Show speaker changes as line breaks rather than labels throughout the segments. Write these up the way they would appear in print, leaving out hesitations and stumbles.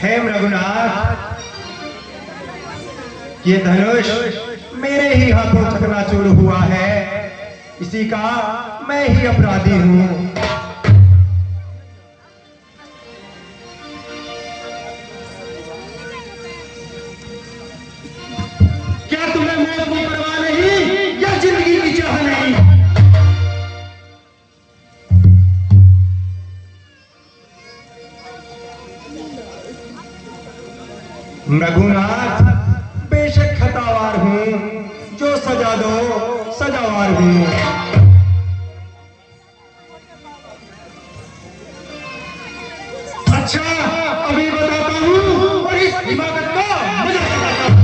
हेम रघुनाथ, ये धनुष मेरे ही हाथों चकनाचूर हुआ है, इसी का मैं ही अपराधी हूं। क्या तुम्हें मौत की परवाह नहीं या जिंदगी की चाह नहीं? रघुनाथ, बेशक खतावार हूं, जो सजा दो सजावार हूं। अच्छा, अभी बताता हूं और इस हिमाकत का मजा बताता हूं।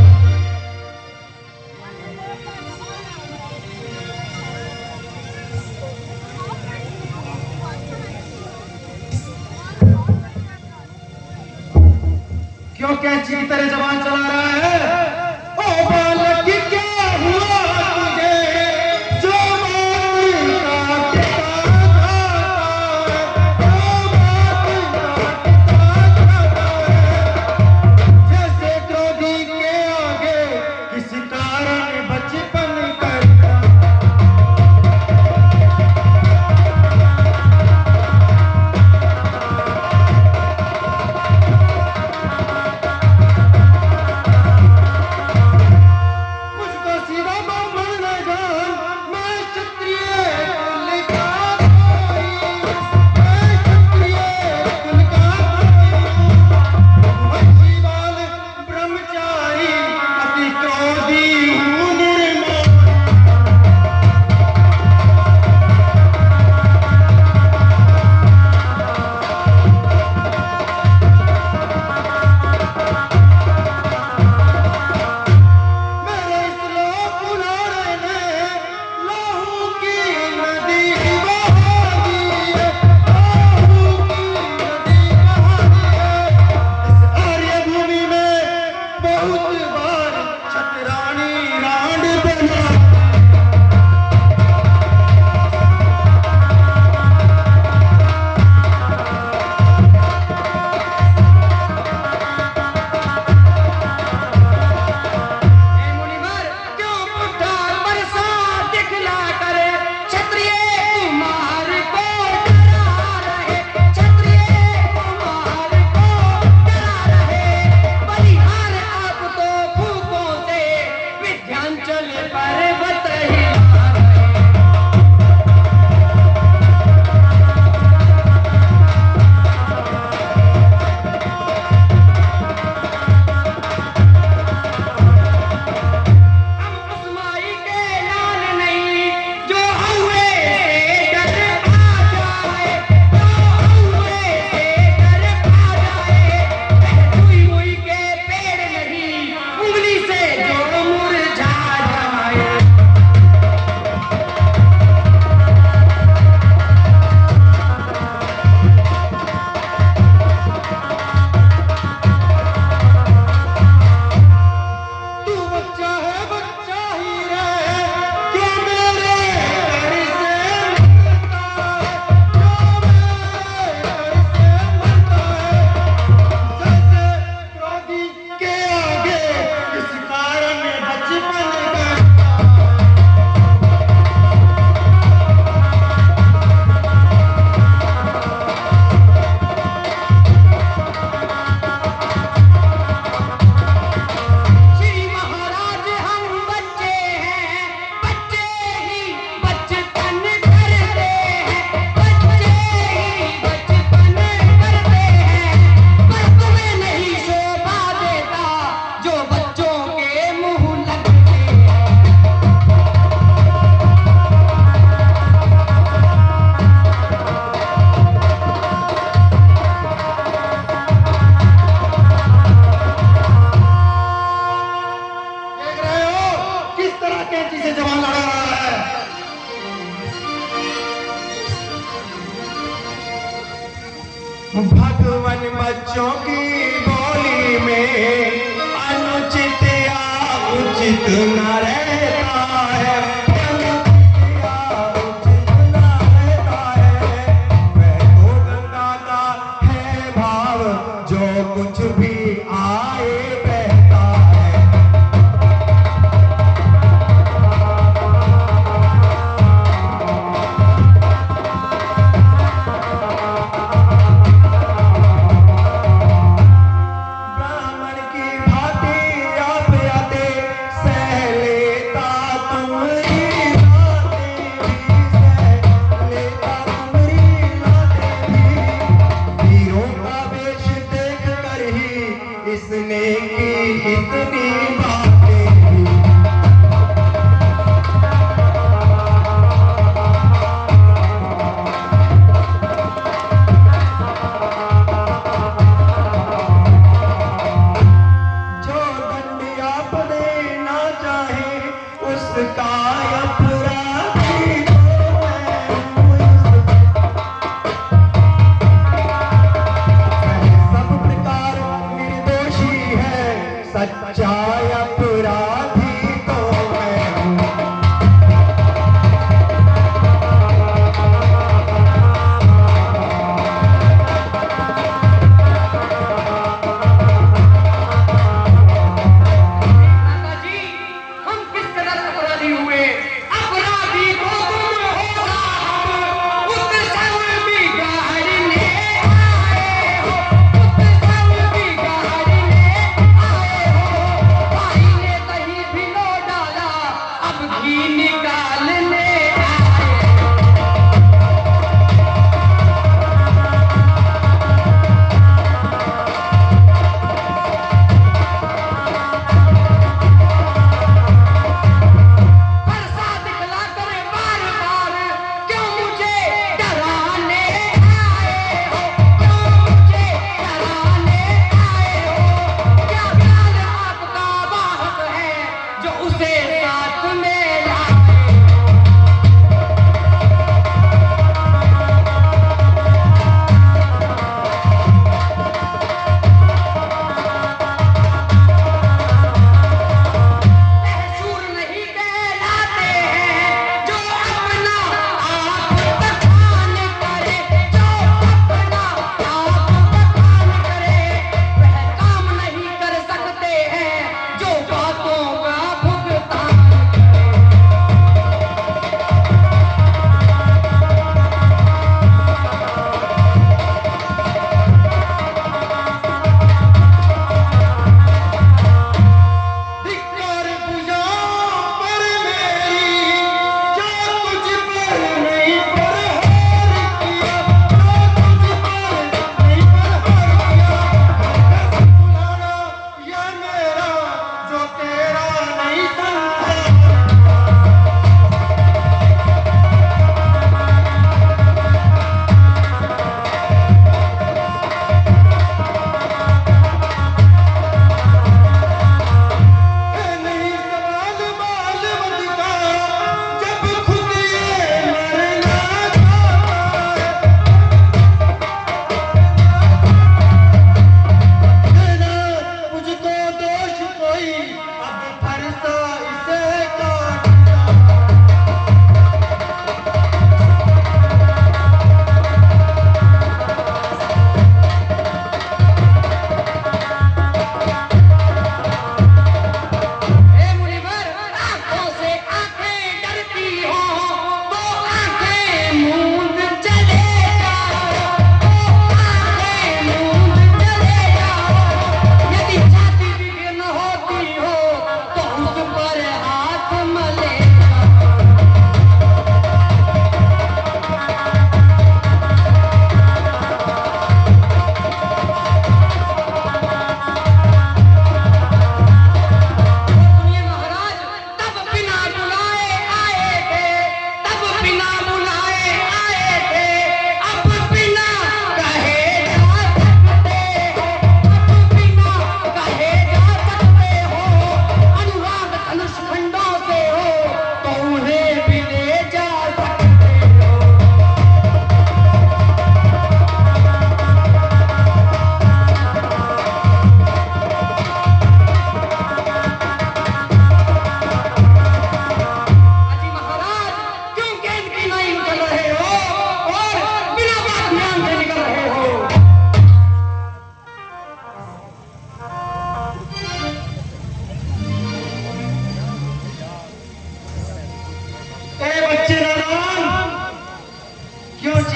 क्यों कैंची की तरह जबान चला रहा है? ओ बालक, क्या हुआ तुझे जो माटी का पिता खाता है? जैसे क्रोधी के आगे किसी कारण बचपन करता। भगवान बच्चों की बोली में अनुचित या उचित न रहता है, अनुचित या उचित न रहता है। वह तो गंगा का है भाव जो कुछ भी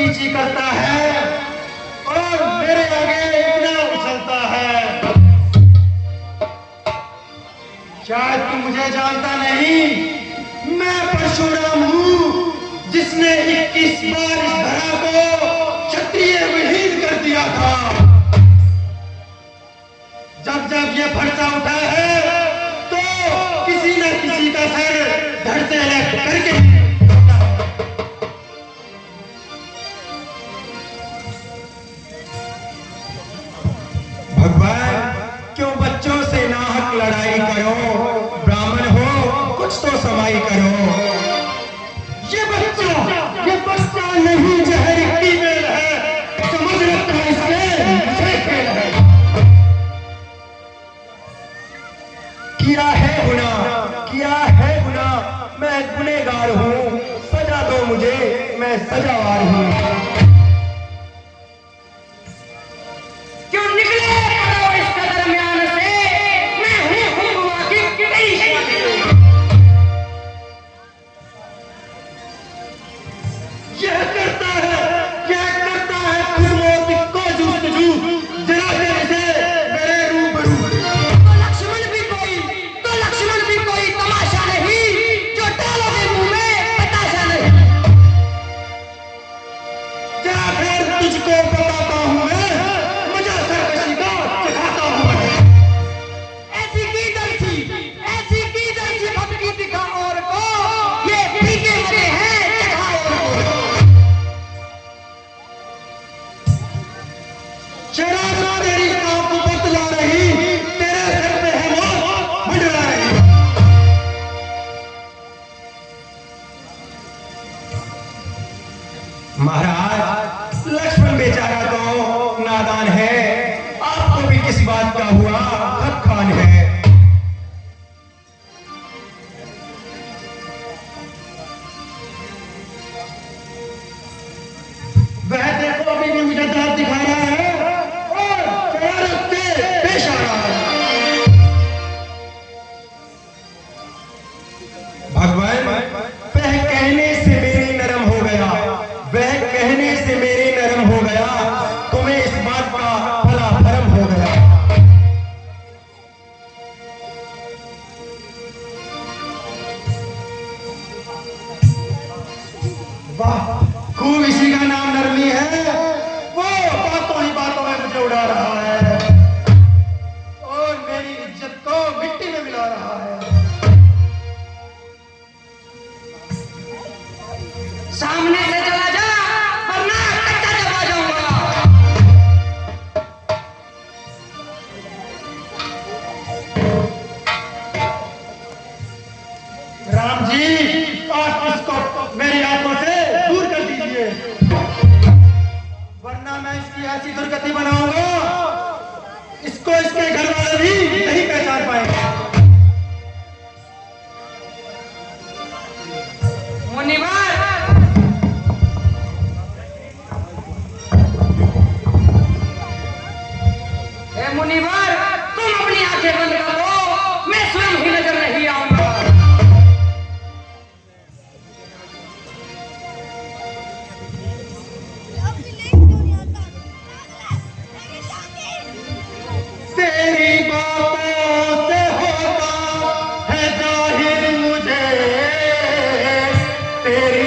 चींची करता है और मेरे आगे इतना उछलता है। शायद तू मुझे जानता नहीं, मैं परशुराम हूँ जिसने 21 बार इस धरा को क्षत्रिय विहीन कर दिया था। जब जब ये फरसा उठा है तो किसी न किसी का सर धड़ से अलग करके
भगवान, क्यों बच्चों से नाहक लड़ाई करो? ब्राह्मण हो, कुछ तो समाई करो।
ये बच्चा नहीं, जहर की मेल है। समझ रखा इसने मुझे खेल है।
किया है गुनाह, मैं गुनहगार हूँ, सजा दो मुझे, मैं सजावार हूँ।
क्यों निकले करो इसके दरमियान से, मैं हूँ हुआ की कई
यह करता है खुद मौत को जुस्तजू। जरा देर से मेरे रूबरू।
तो लक्ष्मण भी कोई तमाशा नहीं, जो डालोगे मुंह में बताशा नहीं।
जरा फिर तुझको बताता हूँ मैं, मजा सरकशी का चखाता हूँ मैं।
ऐसी की दर्शी भक्ति दिखा और को, ये फीके मजे हैं चखा और को।
शराब तेरी सांप बतला रही, तेरे सर पे है मौत मंडरा रही।
महाराज, लक्ष्मण बेचारा तो नादान है, आपको भी किस बात का हुआ खपखान है।
वह देखो अभी भी मुझे दांत दिखा रहा है और शरारत से पेश आ रहा है।
भगवान, वह कहने से मेरे नरम हो गया, वह कहने से मेरे नरम हो गया, तुम्हें इस बात का भला भरम हो गया।
वाह, खूब इसी का नाम नरमी है। वो बातों ही बातों में मुझे उड़ा रहा है और मेरी इज्जत को मिट्टी में मिला रहा है।
सामने से चला जा, वरना कच्चा दबा जाऊंगा।
राम जी, आप इसको मेरी आंखों से दूर कर दीजिए, वरना मैं इसकी ऐसी दुर्गति बनाऊंगा, इसको इसके घर वाले भी नहीं पहचान पाएंगे।
मुनिवर, हे मुनिवर, तुम अपनी आंखें बंद करो, मैं स्वयं ही नजर नहीं आऊंगा।
तेरी बातों से होता है जाहिर मुझे, तेरी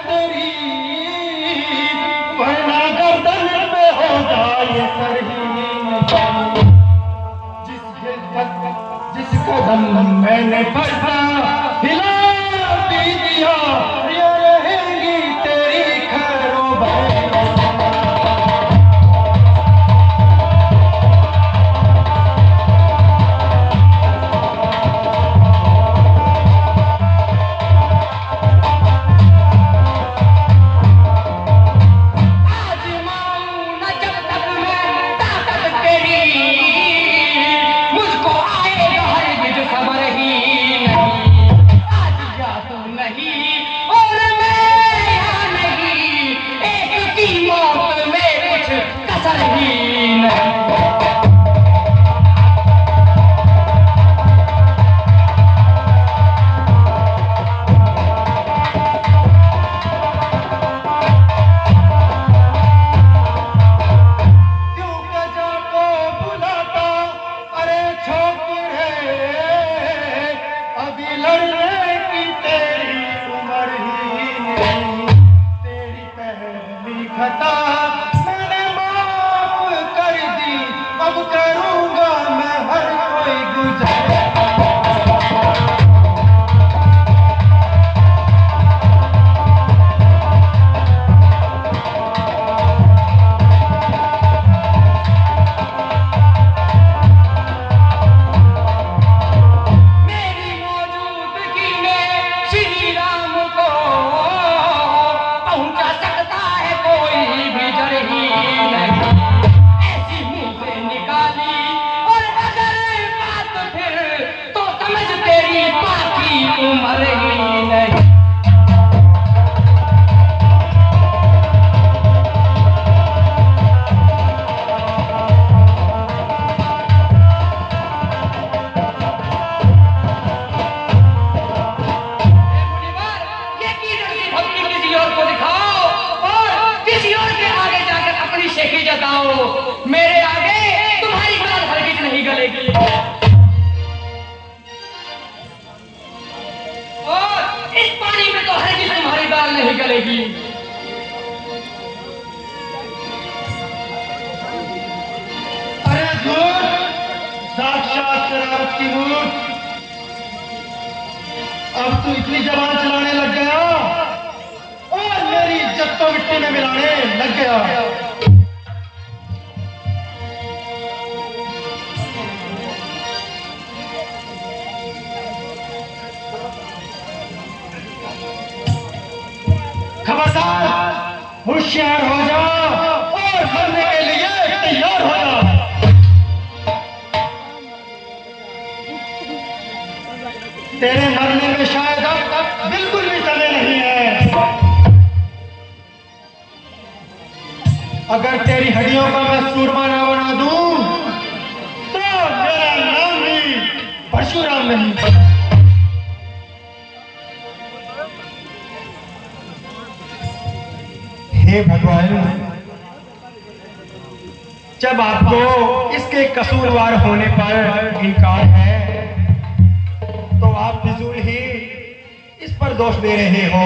तेरी, वरना गर्दन पे हो जाए सरहीन। जिस कदम मैंने पढ़ा हिला भी दिया, ये रहेंगी तेरी खैरो बहन। मैंने माफ कर दी, अब करूंगा मैं हर कोई गुजारा।
मेरी मौजूदगी में श्री राम को पहुंचा सकता है कोई भी जरहीन। ऐसी मुंह से निकाली और अगर बात फिर तो समझ तेरी बाकी उम्र ही नहीं। ये कीदर्शी भक्ति किसी और को दिखाओ और किसी और के आगे जाकर अपनी शेखी जताओ। मेरे आगे तुम्हारी बात हरगिज नहीं गलेगी। और इस पानी में तो हरगिज तुम्हारी दाल नहीं गलेगी।
अरे झूठ, साक्षात शरारत की मूर्त। अब तू इतनी जबान चलाने लग गया और मेरी इज्जत को मिट्टी में मिलाने लग गया। खबरदार, होशियार हो जा और मरने के लिए तैयार हो जा। तेरे मरने में शायद अब बिल्कुल भी समय नहीं है। अगर तेरी हड्डियों का मैं सूरमा ना बना दूं तो मेरा नाम भी परशुराम नहीं। हे भगवान, जब आपको इसके कसूरवार होने पर इनकार है तो आप फिजूल ही इस पर दोष दे रहे हो।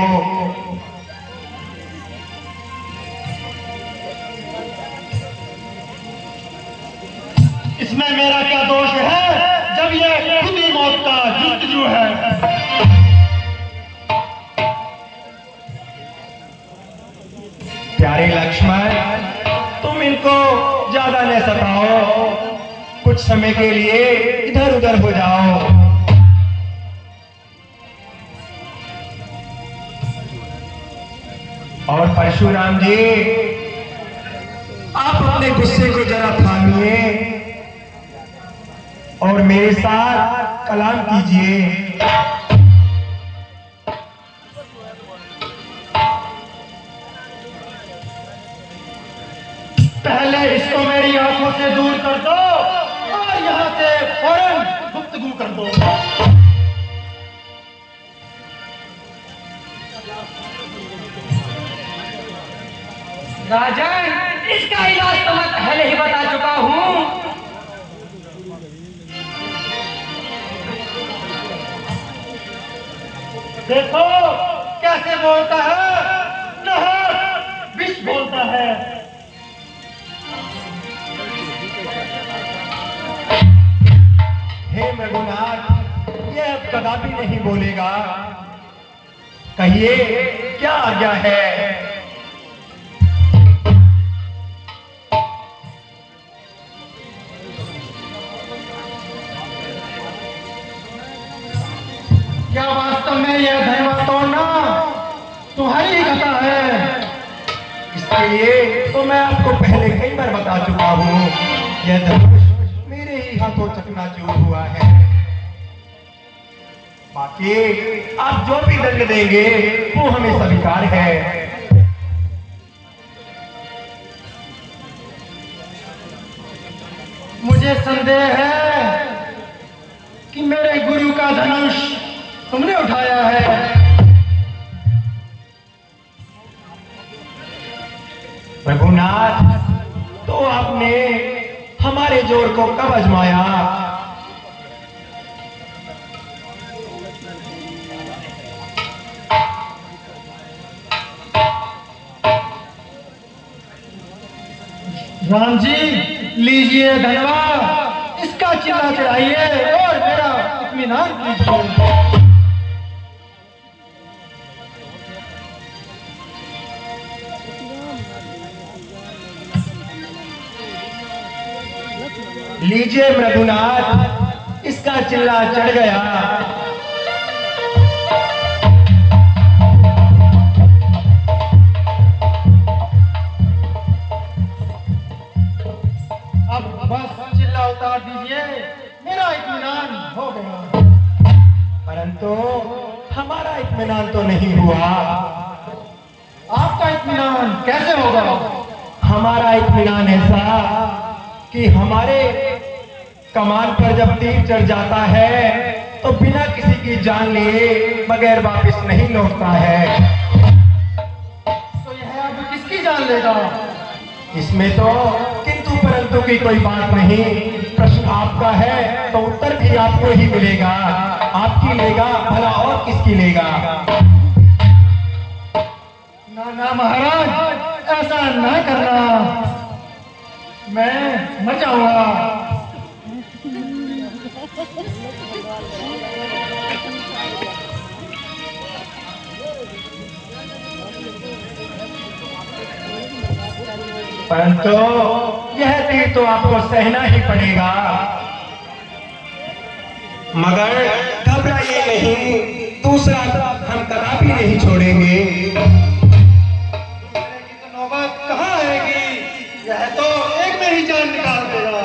इसमें मेरा क्या दोष है जब ये खुद ही मौत का जुस्तजू है। प्यारे लक्ष्मण, तुम इनको ज्यादा न सताओ, कुछ समय के लिए इधर उधर हो जाओ। और परशुराम जी, आप अपने गुस्से को जरा थामिए और मेरे साथ कलाम कीजिए। पहले इसको मेरी आंखों से दूर कर दो और यहां से फौरन गुफ्तगू कर दो।
राजन, इसका इलाज तो मैं पहले ही बता चुका हूं।
देखो कैसे बोलता है। कदापि नहीं बोलेगा। कहिए क्या आज्ञा है?
क्या वास्तव में यह धनवा तोड़ना तुम्हारी ही कथा है?
इसके लिए तो मैं आपको पहले कई बार बता चुका हूँ, यह धनुष मेरे ही हाथों चकनाचूर हुआ है। बाकी आप जो भी दंड देंगे वो हमें स्वीकार है।
मुझे संदेह है कि मेरे गुरु का धनुष तुमने उठाया है।
रघुनाथ, तो आपने हमारे जोर को कब आजमाया?
राम जी, लीजिए धनवा, इसका चिल्ला चढ़ाइए और मेरा इत्मीनान कीजिए।
लीजिए रघुनाथ, इसका चिल्ला चढ़ गया।
अब बस चिल्ला उतार दीजिए, मेरा इत्मीनान हो गया।
परंतु हमारा इत्मीनान तो नहीं हुआ।
आपका इत्मीनान कैसे होगा?
हमारा इत्मीनान ऐसा कि हमारे कमान पर जब तीर चढ़ जाता है तो बिना किसी की जान लिए बगैर वापस नहीं लौटता है।
तो यह अब किसकी जान लेगा?
इसमें तो किंतु परंतु की कोई बात नहीं। प्रश्न आपका है तो उत्तर भी आपको ही मिलेगा। आपकी लेगा भला और किसकी लेगा?
ना ना महाराज, ऐसा ना करना, मैं मर जाऊंगा।
परंतु यह तीर तो आपको सहना ही पड़ेगा। मगर घबराइए नहीं, दूसरा हम कदापि नहीं छोड़ेंगे।
नौबत कहाँ आएगी? यह तो एक में ही जान निकाल देगा।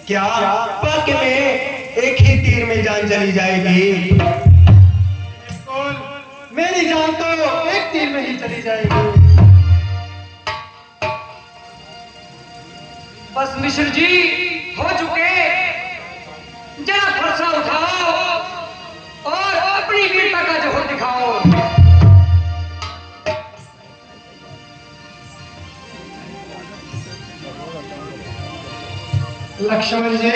क्या वाकई में एक ही तीर में जान चली जाएगी?
बिल्कुल, मेरी जान तो एक तीर में ही चली जाएगी।
बस मिश्र जी हो चुके, जरा फरसा उठाओ और अपनी वीरता का जोहर दिखाओ।
लक्ष्मण जी,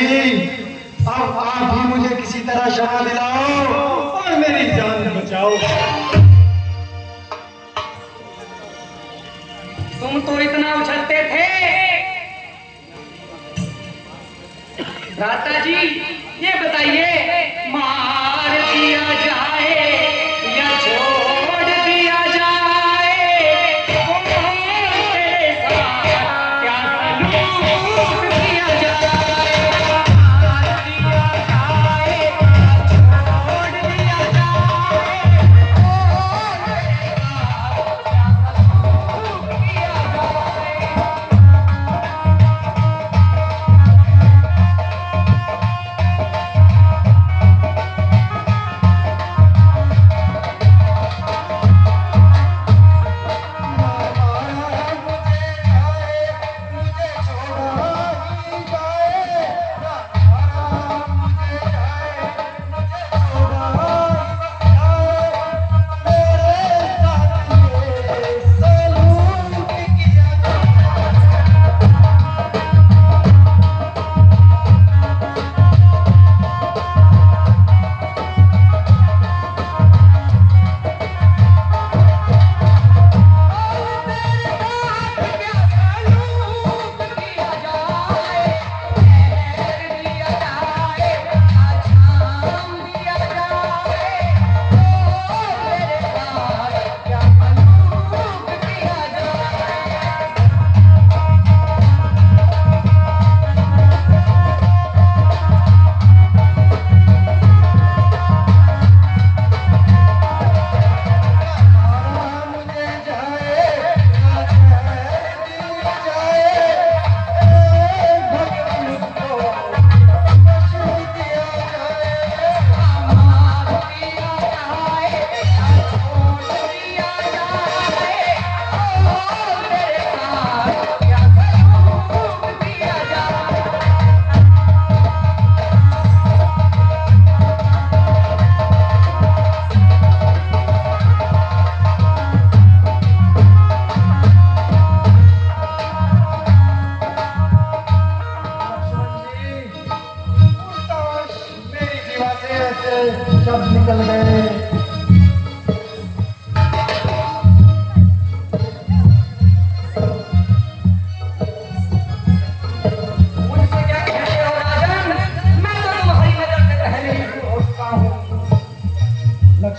अब आप ही मुझे किसी तरह क्षमा दिलाओ और मेरी जान बचाओ।
तुम तो इतना उछलते थे। भ्राता जी, ये बताइए, मार दिया जाए या छोड़ दिया जाए, कौन तेरे साथ क्या सलूक किया जाए? मार दिया जाए या छोड़ दिया जाए, कौन तेरे साथ क्या सलूक किया जाए?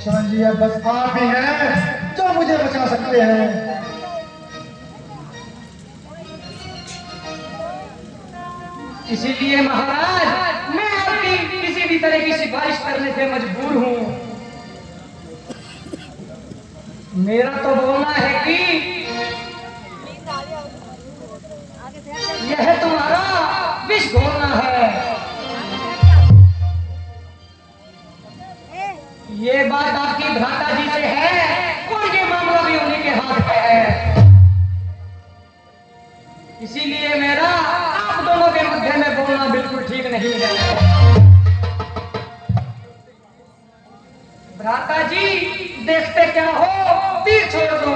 किसान जी, अब बस आप ही हैं जो मुझे बचा सकते हैं।
इसीलिए महाराज मैं आपकी किसी भी तरह की सिफारिश करने से मजबूर हूं। मेरा तो बोलना है कि यह तुम्हारा विष घोलना है। ये बात आपकी भ्राता जी से है और ये मामला भी उन्हीं के हाथ में है। इसीलिए मेरा आप दोनों के मध्य में बोलना बिल्कुल ठीक नहीं है। भ्राता जी देखते क्या हो, तीर छोड़ दो।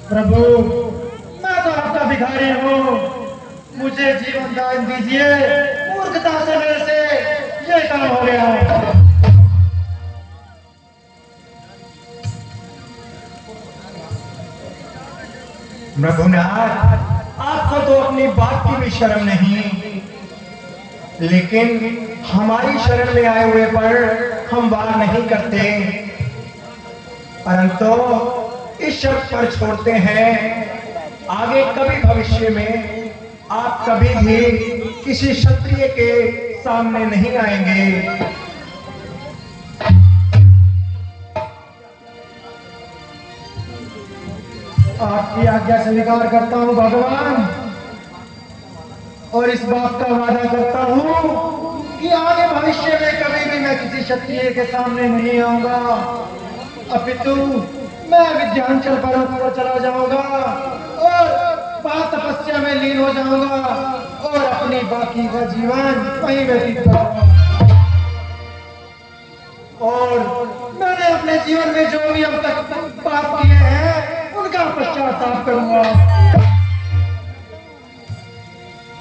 प्रभु, मैं तो आपका भिखारी हूँ, मुझे जीवन दान दीजिए। मूर्खता से मेरे से ये काम हो गया।
रघुनाथ, आपको तो अपनी बात की भी शर्म नहीं, लेकिन हमारी शरण में आए हुए पर हम वार नहीं करते, परंतु इस शर्त पर छोड़ते हैं, आगे कभी भविष्य में आप कभी भी किसी क्षत्रिय के सामने नहीं आएंगे।
आपकी आज्ञा स्वीकार करता हूँ भगवान, और इस बात का वादा करता हूँ कि आगे भविष्य में कभी भी मैं किसी क्षत्रिय के सामने नहीं आऊंगा, अपितु मैं विंध्याचल पर्वत पर चला जाऊंगा और वहां तपस्या में लीन हो जाऊंगा और अपनी बाकी का जीवन वहीं व्यतीत करूंगा। और मैंने अपने जीवन में जो भी अब तक पाप किए हैं उनका पश्चाताप करूंगा।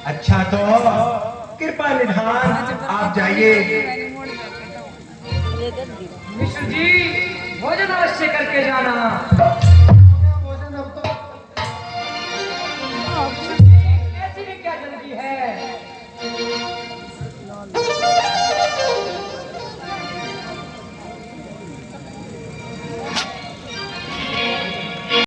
अच्छा, तो कृपा निधान आप जाइए।
मिश्र जी भोजन अवश्य करके जाना।